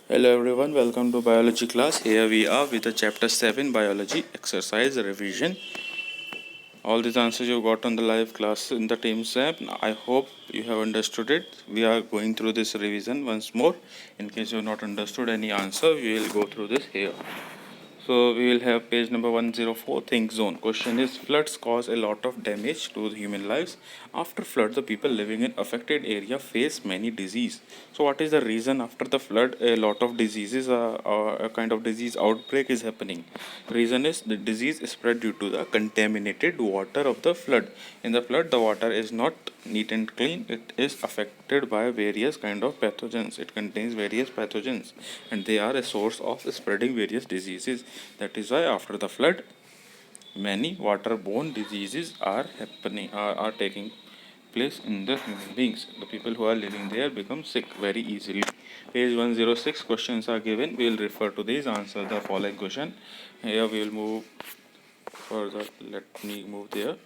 Hello everyone, welcome to biology class. Here we are with the chapter 7 biology exercise revision. All these answers you got on the live class in the Teams app. I hope you have understood it. We are going through this revision once more. In case you have not understood any answer, we will go through this here. So we will have page number 104, think zone. Question is, floods cause a lot of damage to the human lives. After flood, the people living in affected area face many disease. So what is the reason after the flood a lot of diseases, a kind of disease outbreak is happening? Reason is the disease is spread due to the contaminated water of the flood. In the flood, the water is not neat and clean. It is affected by various kind of pathogens. It contains various pathogens and they are a source of spreading various diseases. That is why after the flood many waterborne diseases are happening, are taking place in the human beings. The people who are living there become sick very easily. Page 106 questions are given. We will refer to these, answer the following question. Here we will move further. Let me move there.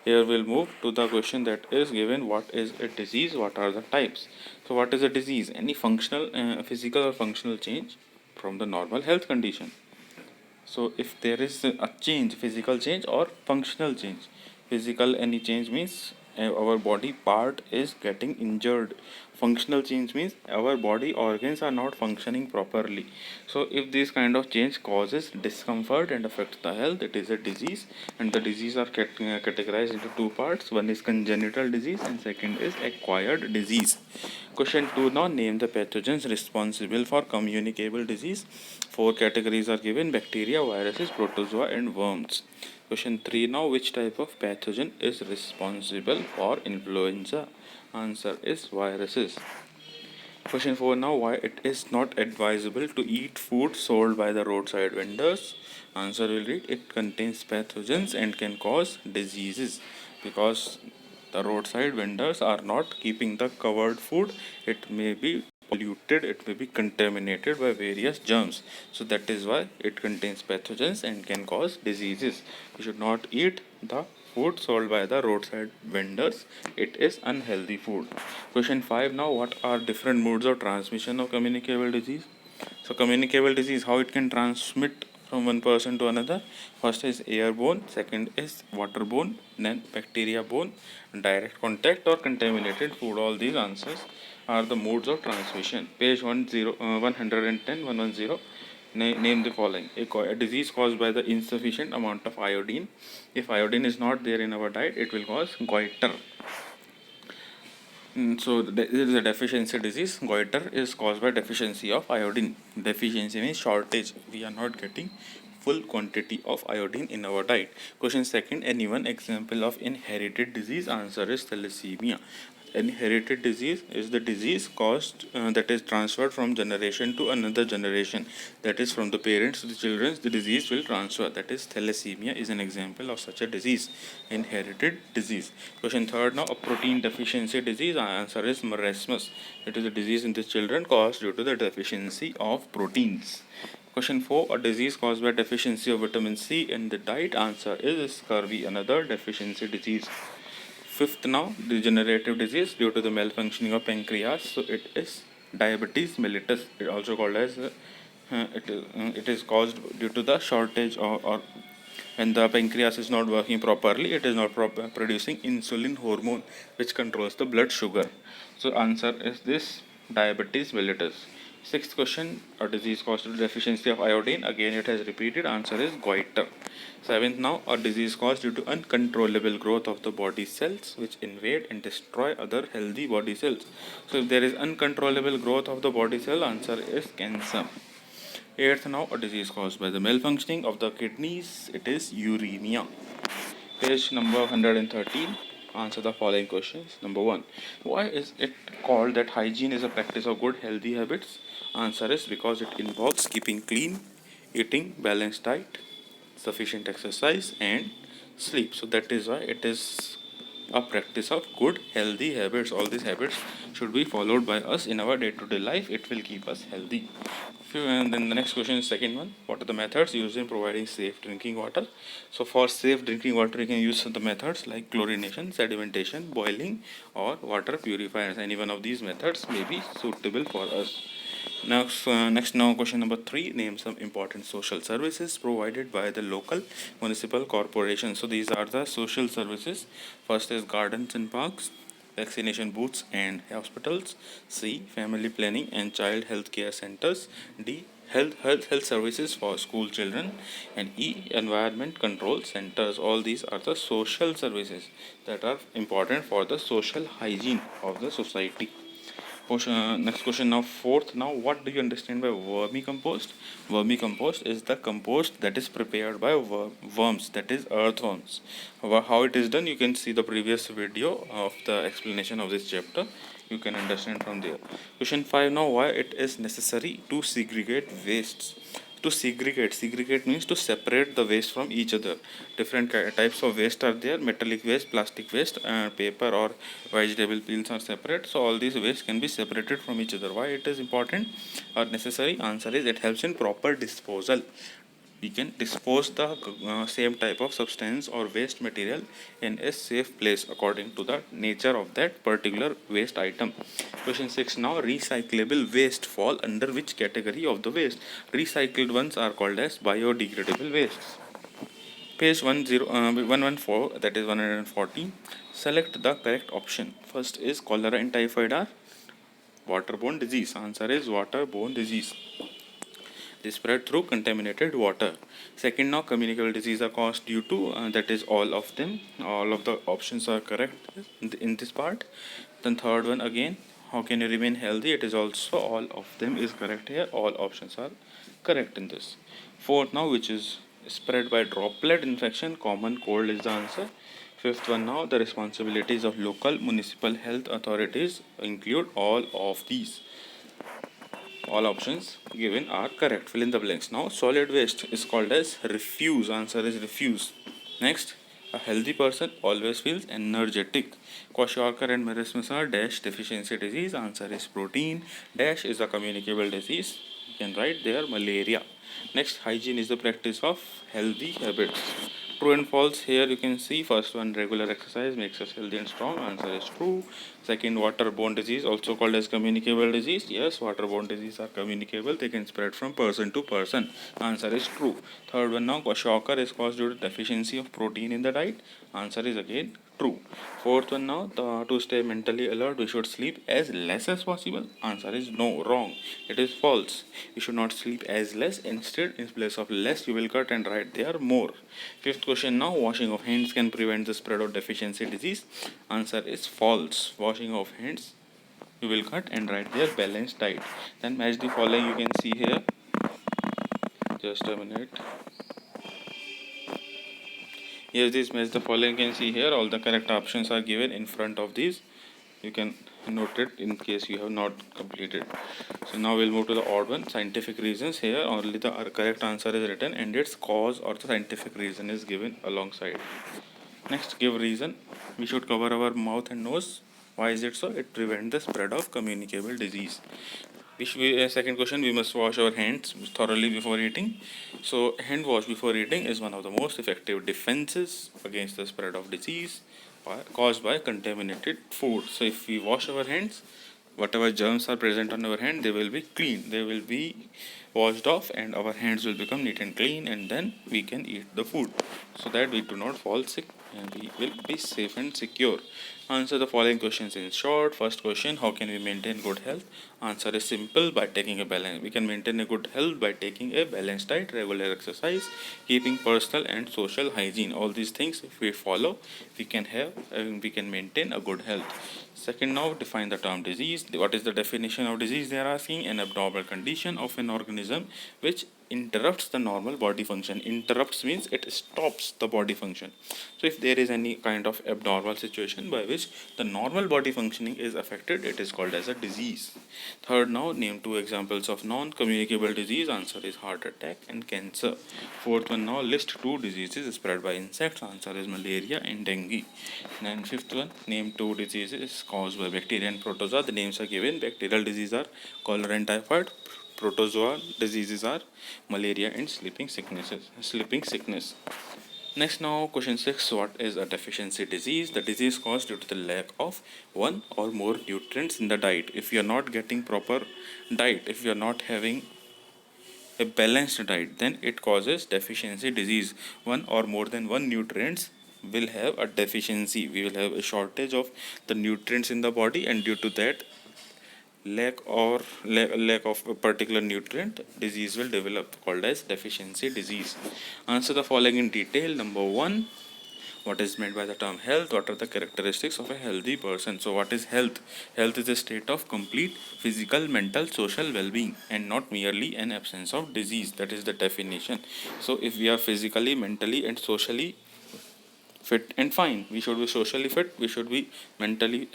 Here we'll move to the question that is given, what is a disease, what are the types. So what is a disease? Any functional, physical or functional change from the normal health condition. So if there is a change, physical change or functional change. Physical, any change means our body part is getting injured. Functional change means our body organs are not functioning properly. So if this kind of change causes discomfort and affects the health, it is a disease. And the disease are categorized into two parts. One is congenital disease and second is acquired disease. Question 2 now, name the pathogens responsible for communicable disease. Four categories are given: bacteria, viruses, protozoa and worms. Question 3 now, which type of pathogen is responsible for influenza? Answer is viruses. Question 4 now, why it is not advisable to eat food sold by the roadside vendors? Answer will read, it contains pathogens and can cause diseases. Because the roadside vendors are not keeping the covered food, it may be polluted, it may be contaminated by various germs. So that is why it contains pathogens and can cause diseases. You should not eat the food sold by the roadside vendors. It is unhealthy food. Question 5 now, what are different modes of transmission of communicable disease? So communicable disease, how it can transmit from one person to another. First is airborne, second is waterborne, then bacteria borne, direct contact or contaminated food. All these answers are the modes of transmission. Page 110. Name the following. A disease caused by the insufficient amount of iodine. If iodine is not there in our diet, it will cause goiter. So this is a deficiency disease. Goiter is caused by deficiency of iodine. Deficiency means shortage. We are not getting full quantity of iodine in our diet. Question second, any one example of inherited disease? Answer is thalassemia. Inherited disease is the disease caused that is transferred from generation to another generation. That is, from the parents to the children, the disease will transfer. That is, thalassemia is an example of such a disease, inherited disease. Question third now, a protein deficiency disease. Our answer is marasmus. It is a disease in the children caused due to the deficiency of proteins. Question 4, a disease caused by deficiency of vitamin C in the diet. Answer is scurvy, another deficiency disease. Fifth now, degenerative disease due to the malfunctioning of pancreas. So it is diabetes mellitus. It also called as it is caused due to the shortage or when the pancreas is not working properly, it is not producing insulin hormone which controls the blood sugar. So answer is this, diabetes mellitus. Sixth question, a disease caused due to deficiency of iodine. Again it has repeated, answer is goiter. Seventh now, a disease caused due to uncontrollable growth of the body cells which invade and destroy other healthy body cells. So if there is uncontrollable growth of the body cell, answer is cancer. Eighth now, a disease caused by the malfunctioning of the kidneys. It is uremia. Page number 113. Answer the following questions. Number 1. Why is it called that hygiene is a practice of good healthy habits? Answer is because it involves keeping clean, eating balanced diet, sufficient exercise and sleep. So that is why it is a practice of good healthy habits. All these habits should be followed by us in our day-to-day life. It will keep us healthy. And then the next question is second one, what are the methods used in providing safe drinking water? So for safe drinking water you can use the methods like chlorination, sedimentation, boiling or water purifiers. Any one of these methods may be suitable for us. Next now question number 3. Name some important social services provided by the local municipal corporation. So these are the social services. First is gardens and parks, vaccination booths and hospitals. C. Family planning and child health care centers. D. Health services for school children. And E. Environment control centers. All these are the social services that are important for the social hygiene of the society. Next question now, fourth. Now, what do you understand by vermicompost? Vermicompost is the compost that is prepared by worms, that is earthworms. How it is done, you can see the previous video of the explanation of this chapter. You can understand from there. Question 5 now, why it is necessary to segregate wastes? To segregate means to separate the waste from each other. Different types of waste are there: metallic waste, plastic waste, paper or vegetable peels are separate. So all these waste can be separated from each other. Why it is important or necessary? Answer is it helps in proper disposal. We can dispose the same type of substance or waste material in a safe place according to the nature of that particular waste item. Question 6 now, recyclable waste fall under which category of the waste? Recycled ones are called as biodegradable wastes. Page 114, that is 114. Select the correct option. First is cholera and typhoid are waterborne disease. Answer is waterborne disease. They spread through contaminated water. Second, now communicable disease are caused due to that is all of them. All of the options are correct in this part. Then third one again, how can you remain healthy? It is also all of them is correct here. All options are correct in this. Fourth now, which is spread by droplet infection, common cold is the answer. Fifth one now, the responsibilities of local municipal health authorities include all of these. All options given are correct. Fill in the blanks. Now, solid waste is called as refuse. Answer is refuse. Next, a healthy person always feels energetic. Kwashiorkor and marasmus are dash deficiency disease. Answer is protein. Dash is a communicable disease. You can write there malaria. Next, hygiene is the practice of healthy habits. True and false. Here you can see first one, regular exercise makes us healthy and strong. Answer is true. Second, waterborne disease, also called as communicable disease. Yes, waterborne disease are communicable. They can spread from person to person. Answer is true. Third one now, kwashiorkor is caused due to deficiency of protein in the diet. Answer is again true. Fourth one now, to stay mentally alert, we should sleep as less as possible. Answer is no, wrong. It is false. You should not sleep as less. Instead, in place of less, you will cut and write there more. Fifth question now, washing of hands can prevent the spread of deficiency disease. Answer is false. Washing of hands, you will cut and write there balanced diet. Then match the following, you can see here. Just a minute. Yes, this match the following, you can see here. All the correct options are given in front of these. You can note it in case you have not completed. So now we'll move to the odd one, scientific reasons. Here only the correct answer is written and its cause or the scientific reason is given alongside. Next, give reason. We should cover our mouth and nose. Why is it so? It prevents the spread of communicable disease. Second question, we must wash our hands thoroughly before eating. So hand wash before eating is one of the most effective defenses against the spread of disease caused by contaminated food. So if we wash our hands, whatever germs are present on our hand, they will be clean, they will be washed off, and our hands will become neat and clean, and then we can eat the food so that we do not fall sick and we will be safe and secure. Answer the following questions in short. First question, how can we maintain good health? Answer is simple, by taking a balance. We can maintain a good health by taking a balanced diet, regular exercise, keeping personal and social hygiene. All these things if we follow, we can maintain a good health. Second, now define the term disease. What is the definition of disease? They are asking an abnormal condition of an organism which interrupts the normal body function. Interrupts means it stops the body function. So if there is any kind of abnormal situation by which the normal body functioning is affected, it is called as a disease. Third, now name two examples of non-communicable disease. Answer is heart attack and cancer. Fourth one, now list two diseases spread by insects. Answer is malaria and dengue. And fifth one, name two diseases caused by bacteria and protozoa. The names are given. Bacterial disease are cholera and typhoid. Protozoa diseases are malaria and sleeping sickness. Next now question 6, what is a deficiency disease? The disease caused due to the lack of one or more nutrients in the diet. If you are not getting proper diet, if you are not having a balanced diet, then it causes deficiency disease. One or more than one nutrients will have a deficiency. We will have a shortage of the nutrients in the body, and due to that lack of a particular nutrient, disease will develop called as deficiency disease. Answer the following in detail. Number 1, what is meant by the term health? What are the characteristics of a healthy person? So what is health? Health is a state of complete physical, mental, social well-being, and not merely an absence of disease. That is the definition. So if we are physically, mentally, and socially fit and fine, we should be socially fit, we should be mentally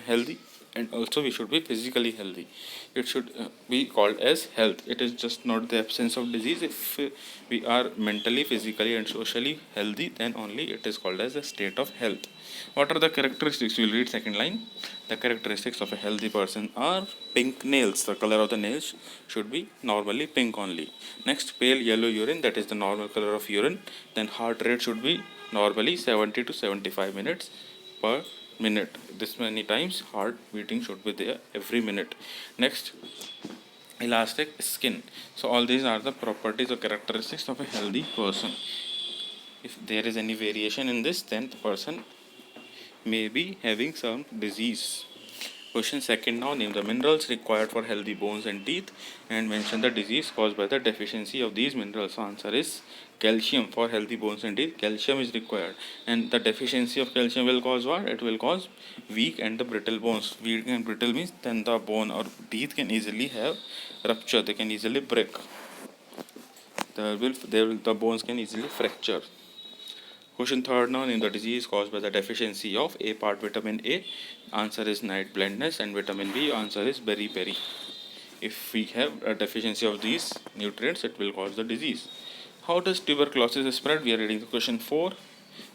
healthy, and also we should be physically healthy. It should be called as health. It is just not the absence of disease. If we are mentally, physically, and socially healthy, then only it is called as a state of health. What are the characteristics? We will read second line. The characteristics of a healthy person are pink nails. The color of the nails should be normally pink only. Next, pale yellow urine, that is the normal color of urine. Then heart rate should be normally 70 to 75 minutes per minute. This many times heart beating should be there every minute. Next, elastic skin. So all these are the properties or characteristics of a healthy person. If there is any variation in this, then the person may be having some disease. Question second now, name the minerals required for healthy bones and teeth and mention the disease caused by the deficiency of these minerals. Answer is calcium. For healthy bones and teeth, calcium is required, and the deficiency of calcium will cause what? It will cause weak and the brittle bones. Weak and brittle means then the bone or teeth can easily have rupture, they can easily break. The bones can easily fracture. Question third now, name the disease caused by the deficiency of A part vitamin A. Answer is night blindness, and vitamin B answer is beriberi. If we have a deficiency of these nutrients, it will cause the disease. How does tuberculosis spread? We are reading the question 4.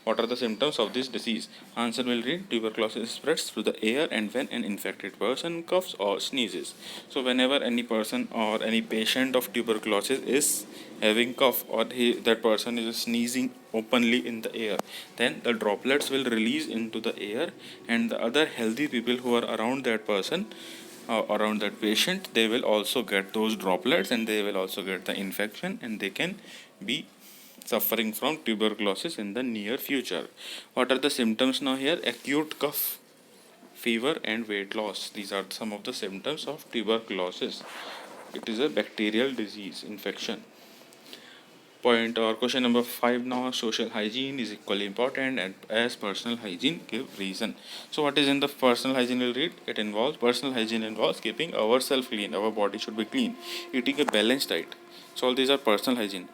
What are the symptoms of this disease? Answer will read, tuberculosis spreads through the air and when an infected person coughs or sneezes. So whenever any person or any patient of tuberculosis is having cough, or that person is sneezing openly in the air, then the droplets will release into the air, and the other healthy people who are around that person, around that patient, they will also get those droplets, and they will also get the infection, and they can be suffering from tuberculosis in the near future. What are the symptoms now here? Acute cough, fever, and weight loss. These are some of the symptoms of tuberculosis. It is a bacterial disease infection. Point or question number 5 now, social hygiene is equally important and as personal hygiene give reason. So what is in the personal hygiene? Will read, it involves, personal hygiene involves keeping ourselves clean, our body should be clean, eating a balanced diet. So all these are personal hygiene,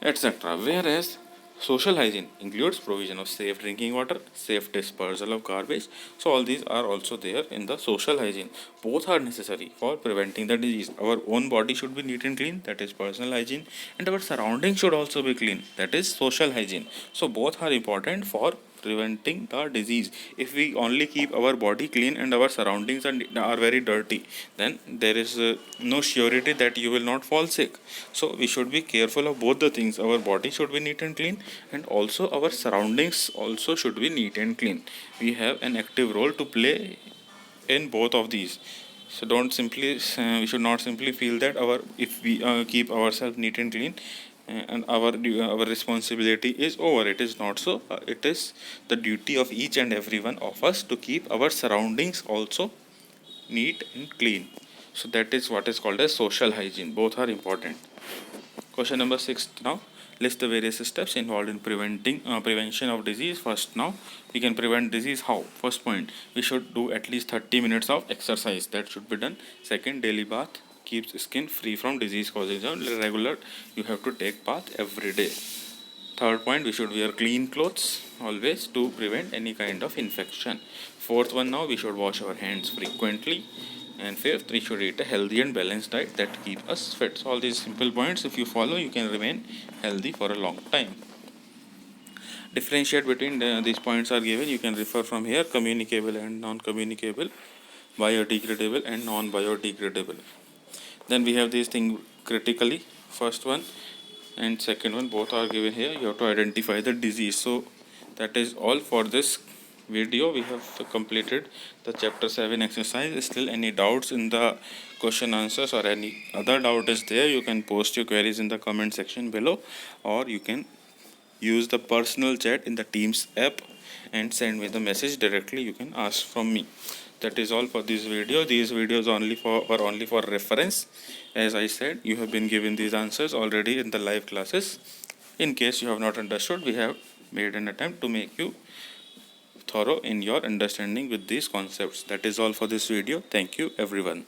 etc. Whereas social hygiene includes provision of safe drinking water, safe dispersal of garbage. So all these are also there in the social hygiene. Both are necessary for preventing the disease. Our own body should be neat and clean, that is personal hygiene, and our surroundings should also be clean, that is social hygiene. So both are important for preventing the disease. If we only keep our body clean and our surroundings are very dirty, then there is no surety that you will not fall sick. So we should be careful of both the things. Our body should be neat and clean, and also our surroundings also should be neat and clean. We have an active role to play in both of these. So don't simply we should not simply feel that if we keep ourselves neat and clean, and our responsibility is over. It is not so. It is the duty of each and every one of us to keep our surroundings also neat and clean. So that is what is called as social hygiene. Both are important. Question number 6 now, list the various steps involved in prevention of disease. First now, we can prevent disease how? First point, we should do at least 30 minutes of exercise, that should be done. Second, daily bath keeps skin free from disease causes. Regular, you have to take bath every day. Third point, we should wear clean clothes always to prevent any kind of infection. Fourth one now, we should wash our hands frequently. And fifth, we should eat a healthy and balanced diet that keep us fit. So all these simple points, if you follow, you can remain healthy for a long time. Differentiate between these points are given. You can refer from here: communicable and non-communicable, biodegradable and non-biodegradable. Then we have these things critically. First one, and second one, both are given here. You have to identify the disease. So that is all for this video. We have completed the chapter 7 exercise. Still any doubts in the question answers or any other doubt is there, you can post your queries in the comment section below, or you can use the personal chat in the Teams app and send me the message directly. You can ask from me. That is all for this video. These videos were only for reference. As I said, you have been given these answers already in the live classes. In case you have not understood, we have made an attempt to make you thorough in your understanding with these concepts. That is all for this video. Thank you everyone.